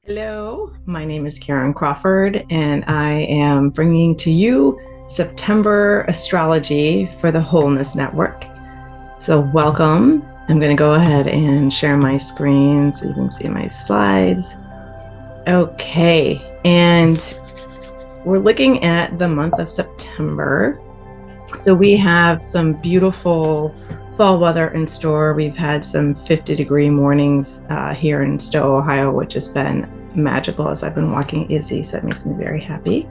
Hello, my name is Karen Crawford, and I am bringing to you September astrology for the Wholeness Network. So, welcome. I'm going to go ahead and share my screen so you can see my slides. Okay, and we're looking at the month of September. So, we have some beautiful fall weather in store. We've had some 50-degree mornings here in Stowe, Ohio, which has been magical as I've been walking Izzy, so it makes me very happy.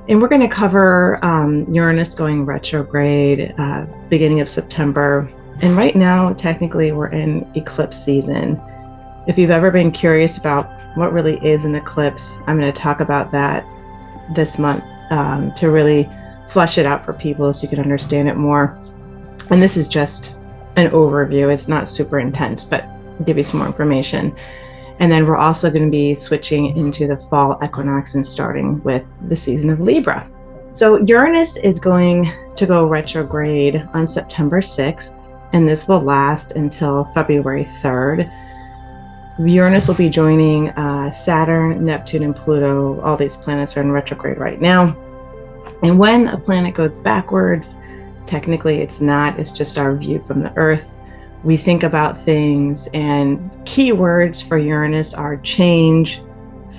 And we're going to cover Uranus going retrograde beginning of September. And right now, technically, we're in eclipse season. If you've ever been curious about what really is an eclipse, I'm going to talk about that this month to really flesh it out for people so you can understand it more. And this is just an overview. It's not super intense, but I'll give you some more information. And then we're also going to be switching into the fall equinox and starting with the season of Libra. So Uranus is going to go retrograde on September 6th, and this will last until February 3rd. Uranus will be joining Saturn, Neptune, and Pluto. All these planets are in retrograde right now. And when a planet goes backwards, technically it's not, it's just our view from the Earth. We think about things, and keywords for Uranus are change,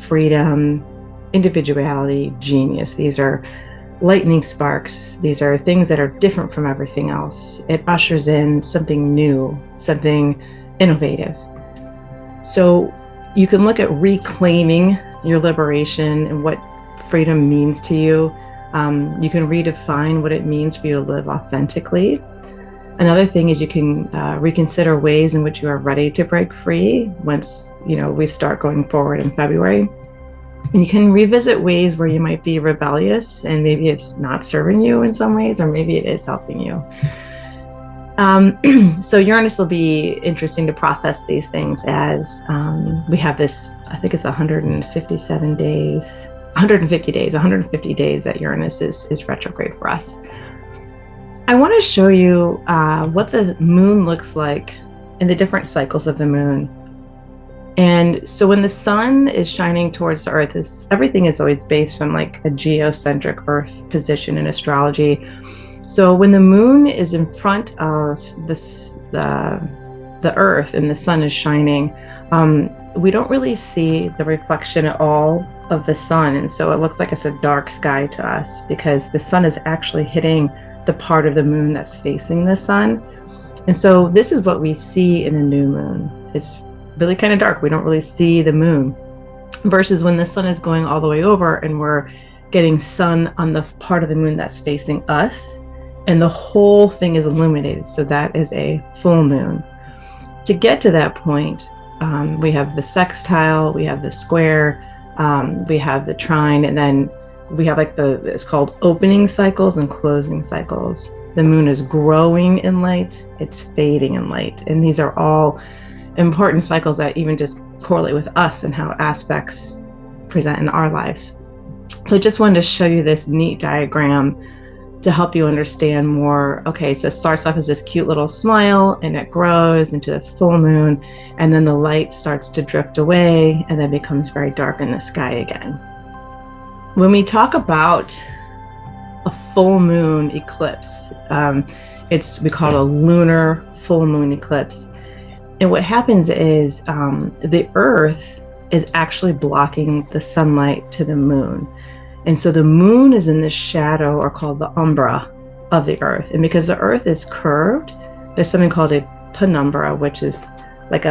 freedom, individuality, genius. These are lightning sparks. These are things that are different from everything else. It ushers in something new, something innovative. So you can look at reclaiming your liberation and what freedom means to you. You can redefine what it means for you to live authentically. Another thing is you can reconsider ways in which you are ready to break free once we start going forward in February. And you can revisit ways where you might be rebellious and maybe it's not serving you in some ways, or maybe it is helping you. So Uranus will be interesting to process these things as we have this, I think it's 150 days that Uranus is retrograde for us. I want to show you what the moon looks like in the different cycles of the moon. And so when the sun is shining towards the Earth, everything is always based from like a geocentric Earth position in astrology. So when the moon is in front of the Earth and the sun is shining, we don't really see the reflection at all of the sun. And so it looks like it's a dark sky to us because the sun is actually hitting the part of the moon that's facing the sun. And so this is what we see in a new moon. It's really kind of dark. We don't really see the moon, versus when the sun is going all the way over and we're getting sun on the part of the moon that's facing us, and the whole thing is illuminated. So that is a full moon. To get to that point, we have the sextile, we have the square, we have the trine, and then we have it's called opening cycles and closing cycles. The moon is growing in light, it's fading in light. And these are all important cycles that even just correlate with us and how aspects present in our lives. So I just wanted to show you this neat diagram to help you understand more. Okay, so it starts off as this cute little smile and it grows into this full moon, and then the light starts to drift away and then becomes very dark in the sky again. When we talk about a full moon eclipse, we call it a lunar full moon eclipse. And what happens is the Earth is actually blocking the sunlight to the moon. And so the moon is in the shadow, or called the umbra, of the Earth. And because the Earth is curved, there's something called a penumbra, which is like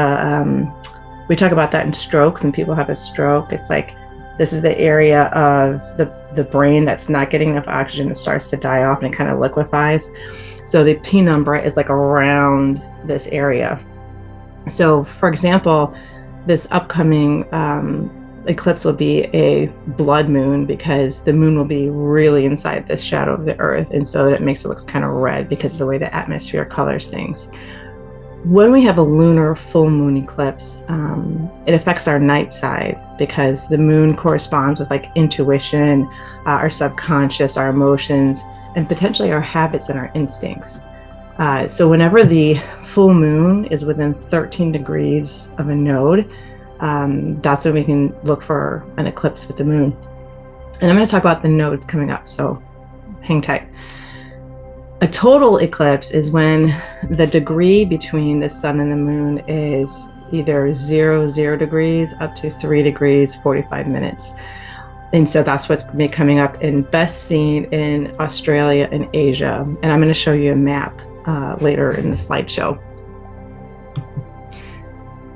we talk about that in strokes, and people have a stroke. It's like, this is the area of the brain that's not getting enough oxygen. It starts to die off and it kind of liquefies. So the penumbra is like around this area. So for example, this upcoming eclipse will be a blood moon because the moon will be really inside this shadow of the Earth. And so it makes it look kind of red because of the way the atmosphere colors things. When we have a lunar full moon eclipse, it affects our night side because the moon corresponds with like intuition, our subconscious, our emotions, and potentially our habits and our instincts. So whenever the full moon is within 13 degrees of a node, That's when we can look for an eclipse with the moon. And I'm going to talk about the nodes coming up, so hang tight. A total eclipse is when the degree between the sun and the moon is either 0 degrees up to 3 degrees 45 minutes. And so that's what's been coming up and best seen in Australia and Asia. And I'm going to show you a map later in the slideshow.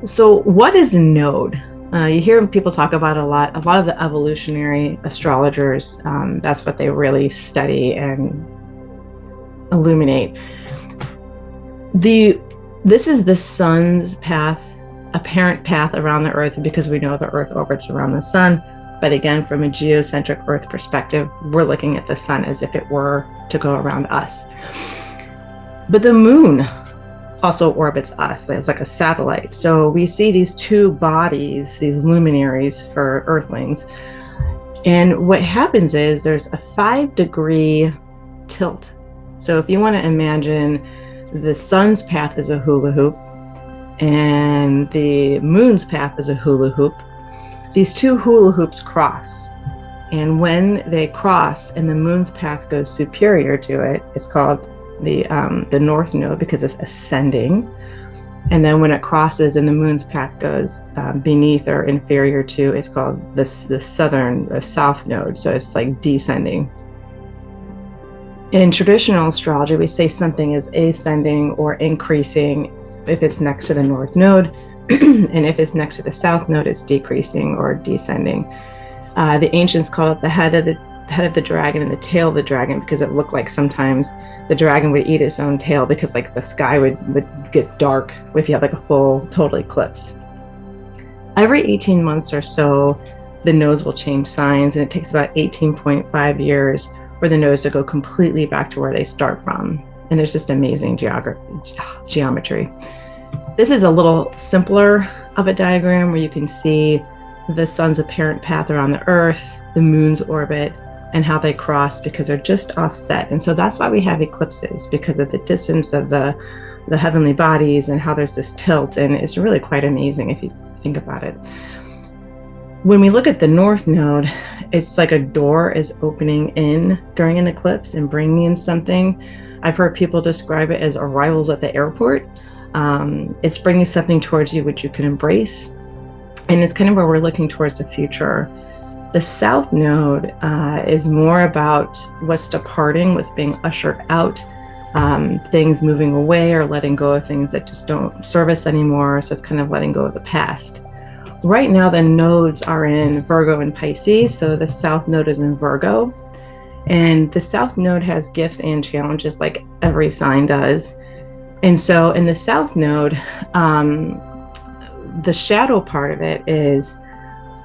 So what is a node? You hear people talk about a lot of the evolutionary astrologers, that's what they really study and illuminate. This is the sun's path, apparent path around the earth, because we know the earth orbits around the sun. But again, from a geocentric earth perspective, we're looking at the sun as if it were to go around us. But the moon also orbits us. It's like a satellite. So we see these two bodies, these luminaries for earthlings. And what happens is there's a 5-degree tilt. So if you want to imagine the sun's path is a hula hoop and the moon's path is a hula hoop, these two hula hoops cross. And when they cross and the moon's path goes superior to it, it's called the north node because it's ascending. And then when it crosses and the moon's path goes beneath or inferior to, it's called the south node. So it's like descending. In traditional astrology, we say something is ascending or increasing if it's next to the north node, and if it's next to the south node, it's decreasing or descending. The ancients called it the head of the dragon and the tail of the dragon because it looked like sometimes the dragon would eat its own tail because like the sky would get dark if you had like a full total eclipse. Every 18 months or so, the nodes will change signs, and it takes about 18.5 years for the nodes to go completely back to where they start from. And there's just amazing geometry. This is a little simpler of a diagram where you can see the sun's apparent path around the earth, the moon's orbit, and how they cross because they're just offset. And so that's why we have eclipses, because of the distance of the heavenly bodies and how there's this tilt. And it's really quite amazing if you think about it. When we look at the north node, it's like a door is opening in during an eclipse and bringing in something. I've heard people describe it as arrivals at the airport. It's bringing something towards you which you can embrace. And it's kind of where we're looking towards the future. The south node is more about what's departing, what's being ushered out, things moving away or letting go of things that just don't serve us anymore. So it's kind of letting go of the past. Right now, the nodes are in Virgo and Pisces. So the south node is in Virgo. And the south node has gifts and challenges like every sign does. And so in the south node, the shadow part of it is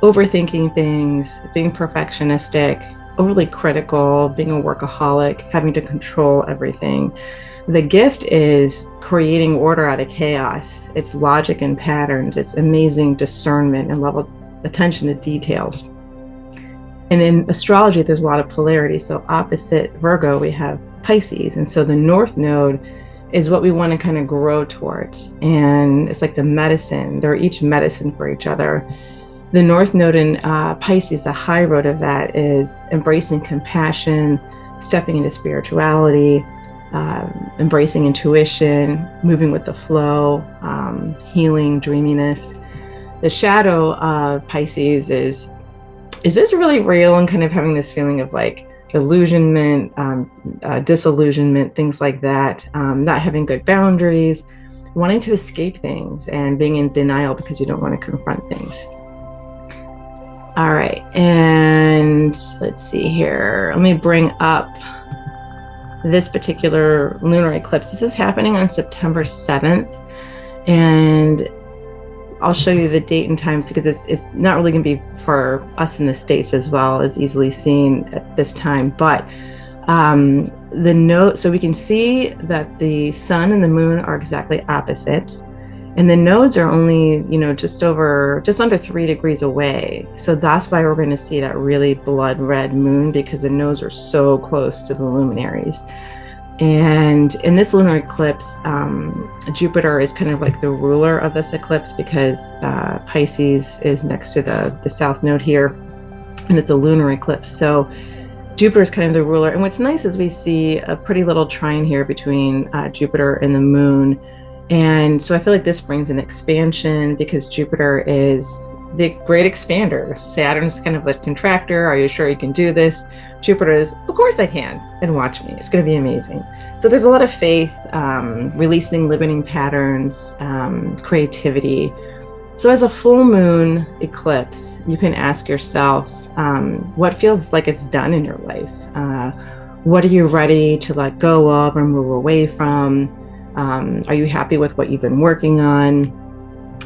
overthinking things, being perfectionistic, overly critical, being a workaholic, having to control everything. The gift is creating order out of chaos. It's logic and patterns. It's amazing discernment and level attention to details. And in astrology, there's a lot of polarity. So opposite Virgo, we have Pisces. And so the north node is what we want to kind of grow towards. And it's like the medicine. They're each medicine for each other. The north node in Pisces, the high road of that is embracing compassion, stepping into spirituality, embracing intuition, moving with the flow, healing, dreaminess. The shadow of Pisces is this really real? And kind of having this feeling of like illusionment, disillusionment, things like that, not having good boundaries, wanting to escape things and being in denial because you don't want to confront things. All right, and let's see here. Let me bring up this particular lunar eclipse. This is happening on September 7th, and I'll show you the date and times because it's not really going to be for us in the States as well as easily seen at this time. But so we can see that the sun and the moon are exactly opposite. And the nodes are only, just under 3 degrees away. So that's why we're going to see that really blood red moon, because the nodes are so close to the luminaries. And in this lunar eclipse, Jupiter is kind of like the ruler of this eclipse because Pisces is next to the south node here, and it's a lunar eclipse. So Jupiter is kind of the ruler. And what's nice is we see a pretty little trine here between Jupiter and the moon. And so I feel like this brings an expansion because Jupiter is the great expander. Saturn's kind of the contractor. Are you sure you can do this? Jupiter is, of course I can, and watch me. It's going to be amazing. So there's a lot of faith, releasing limiting patterns, creativity. So as a full moon eclipse, you can ask yourself, what feels like it's done in your life? What are you ready to let go of or move away from? Are you happy with what you've been working on?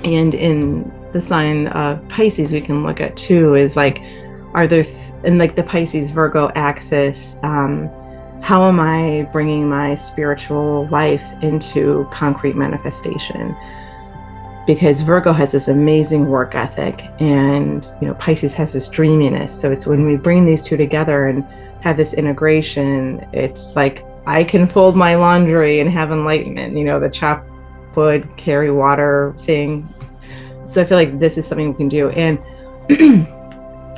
And in the sign of Pisces, we can look at too, is like, are there, in like the Pisces Virgo axis, how am I bringing my spiritual life into concrete manifestation? Because Virgo has this amazing work ethic, and Pisces has this dreaminess. So it's when we bring these two together and have this integration, it's like I can fold my laundry and have enlightenment, the chop wood, carry water thing. So I feel like this is something we can do. And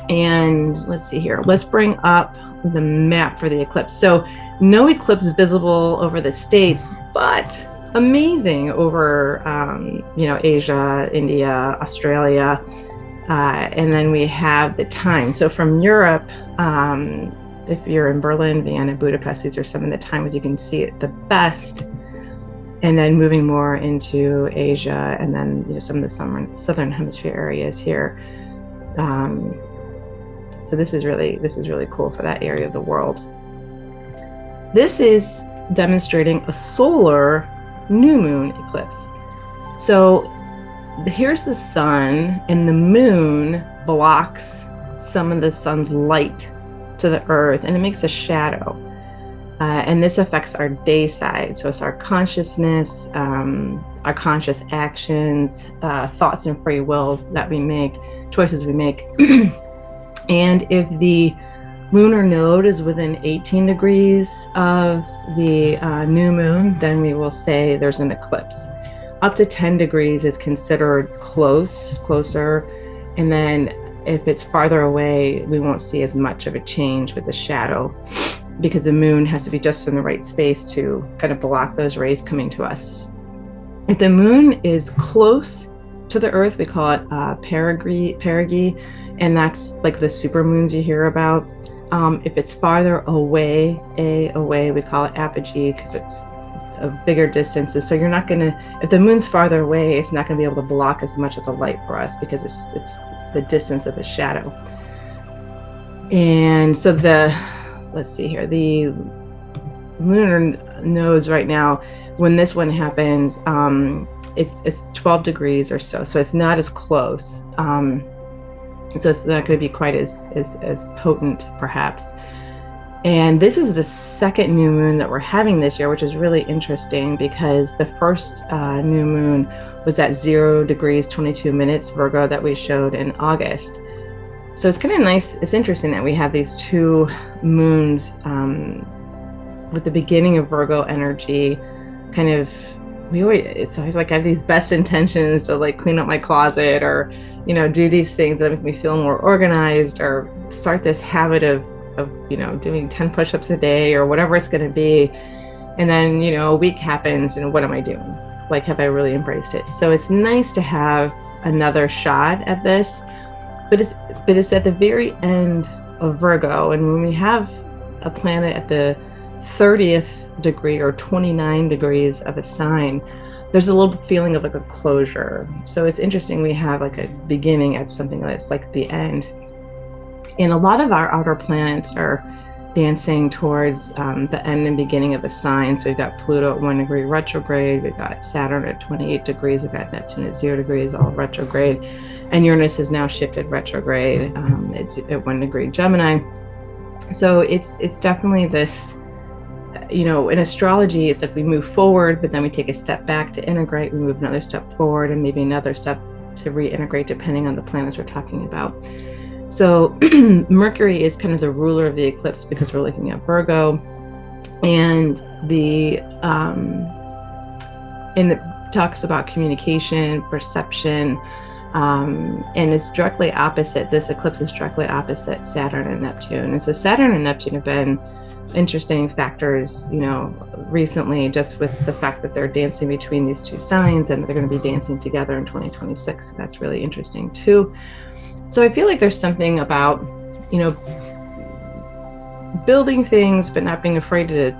and let's see here. Let's bring up the map for the eclipse. So no eclipse visible over the States, but amazing over, Asia, India, Australia. And then we have the time. So from Europe, if you're in Berlin, Vienna, Budapest, these are some of the times you can see it the best. And then moving more into Asia, and then some of the southern hemisphere areas here. So this is really cool for that area of the world. This is demonstrating a solar new moon eclipse. So here's the sun, and the moon blocks some of the sun's light to the earth, and it makes a shadow. And this affects our day side. So it's our consciousness, our conscious actions, thoughts and free wills that we make, choices we make. And if the lunar node is within 18 degrees of the new moon, then we will say there's an eclipse. Up to 10 degrees is considered closer. And then if it's farther away, we won't see as much of a change with the shadow, because the moon has to be just in the right space to kind of block those rays coming to us. If the moon is close to the earth, we call it perigee, and that's like the super moons you hear about. If it's farther away, we call it apogee, because it's a bigger distances. So you're not gonna, if the moon's farther away, it's not gonna be able to block as much of the light for us because it's the distance of the shadow. And so let's see here, the lunar nodes right now, when this one happens, it's 12 degrees or so it's not as close, so it's not going to be quite as potent perhaps. And this is the second new moon that we're having this year, which is really interesting because the first new moon was at 0 degrees 22 minutes Virgo that we showed in August. So it's kind of nice. It's interesting that we have these two moons with the beginning of Virgo energy. Kind of, it's always like I have these best intentions to like clean up my closet, or do these things that make me feel more organized, or start this habit of doing 10 push-ups a day or whatever it's going to be. And then a week happens, and what am I doing? Like, have I really embraced it? So it's nice to have another shot at this. But it's at the very end of Virgo, and when we have a planet at the 30th degree or 29 degrees of a sign, there's a little feeling of like a closure. So it's interesting, we have like a beginning at something that's like the end. And a lot of our outer planets are dancing towards the end and beginning of a sign. So we've got Pluto at 1 degree retrograde, we've got Saturn at 28 degrees, we've got Neptune at 0 degrees, all retrograde. And Uranus has now shifted retrograde. It's at 1 degree Gemini. So it's definitely this, in astrology, it's like we move forward, but then we take a step back to integrate. We move another step forward and maybe another step to reintegrate, depending on the planets we're talking about. So Mercury is kind of the ruler of the eclipse because we're looking at Virgo. And and it talks about communication, perception, and it's directly opposite. This eclipse is directly opposite Saturn and Neptune. And so Saturn and Neptune have been interesting factors, recently, just with the fact that they're dancing between these two signs and they're going to be dancing together in 2026. So that's really interesting too. So I feel like there's something about, building things, but not being afraid to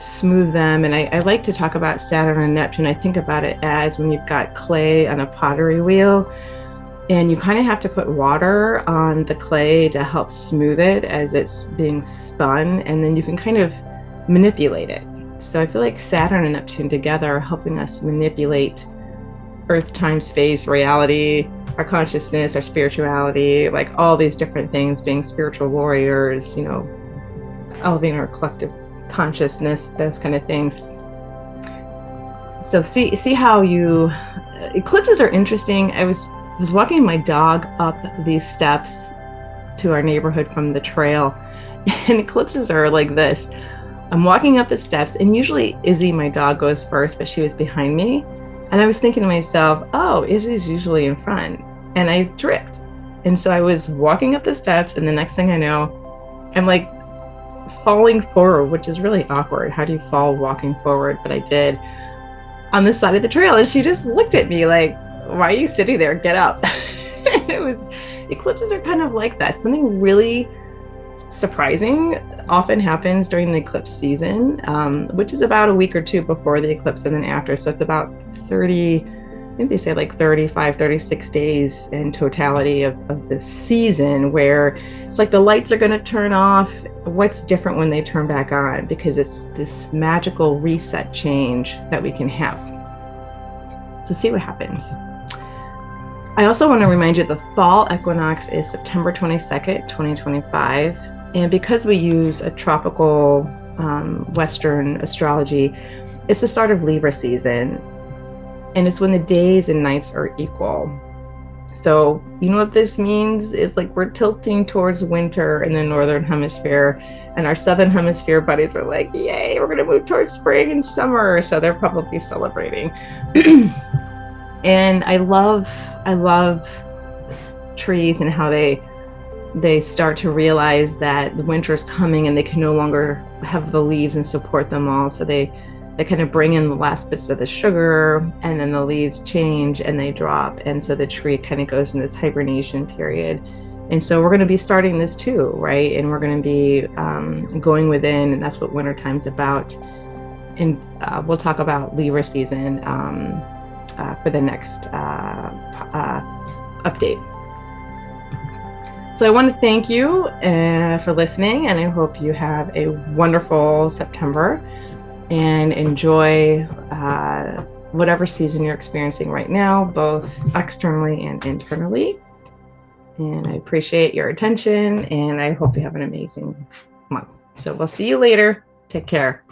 smooth them. And I like to talk about Saturn and Neptune. I think about it as when you've got clay on a pottery wheel and you kind of have to put water on the clay to help smooth it as it's being spun, and then you can kind of manipulate it. So I feel like Saturn and Neptune together are helping us manipulate earth, time, space, reality, our consciousness, our spirituality, like all these different things, being spiritual warriors, elevating our collective consciousness, those kind of things. So see how eclipses are interesting. I was walking my dog up these steps to our neighborhood from the trail, and eclipses are like this. I'm walking up the steps, and usually Izzy, my dog, goes first, but she was behind me. And I was thinking to myself, oh, Izzy's usually in front. And I tripped. And so I was walking up the steps, and the next thing I know, I'm like falling forward, which is really awkward. How do you fall walking forward? But I did, on the side of the trail. And she just looked at me like, why are you sitting there? Get up. Eclipses are kind of like that. Something really surprising often happens during the eclipse season, which is about a week or two before the eclipse and then after. So it's about 30, I think they say like 35, 36 days in totality of this season, where it's like the lights are going to turn off. What's different when they turn back on? Because it's this magical reset change that we can have. So see what happens. I also want to remind you the fall equinox is September 22nd, 2025. And because we use a tropical Western astrology, it's the start of Libra season. And it's when the days and nights are equal. So you know what this means? It's like we're tilting towards winter in the Northern Hemisphere, and our Southern Hemisphere buddies are like, yay, we're going to move towards spring and summer. So they're probably celebrating. And I love trees and how they start to realize that the winter is coming and they can no longer have the leaves and support them all. So they kind of bring in the last bits of the sugar, and then the leaves change and they drop. And so the tree kind of goes in this hibernation period. And so we're going to be starting this too, right? And we're going to be going within, and that's what wintertime's about. And we'll talk about Libra season for the next update. So I want to thank you for listening, and I hope you have a wonderful September and enjoy whatever season you're experiencing right now, both externally and internally. And I appreciate your attention, and I hope you have an amazing month. So we'll see you later. Take care.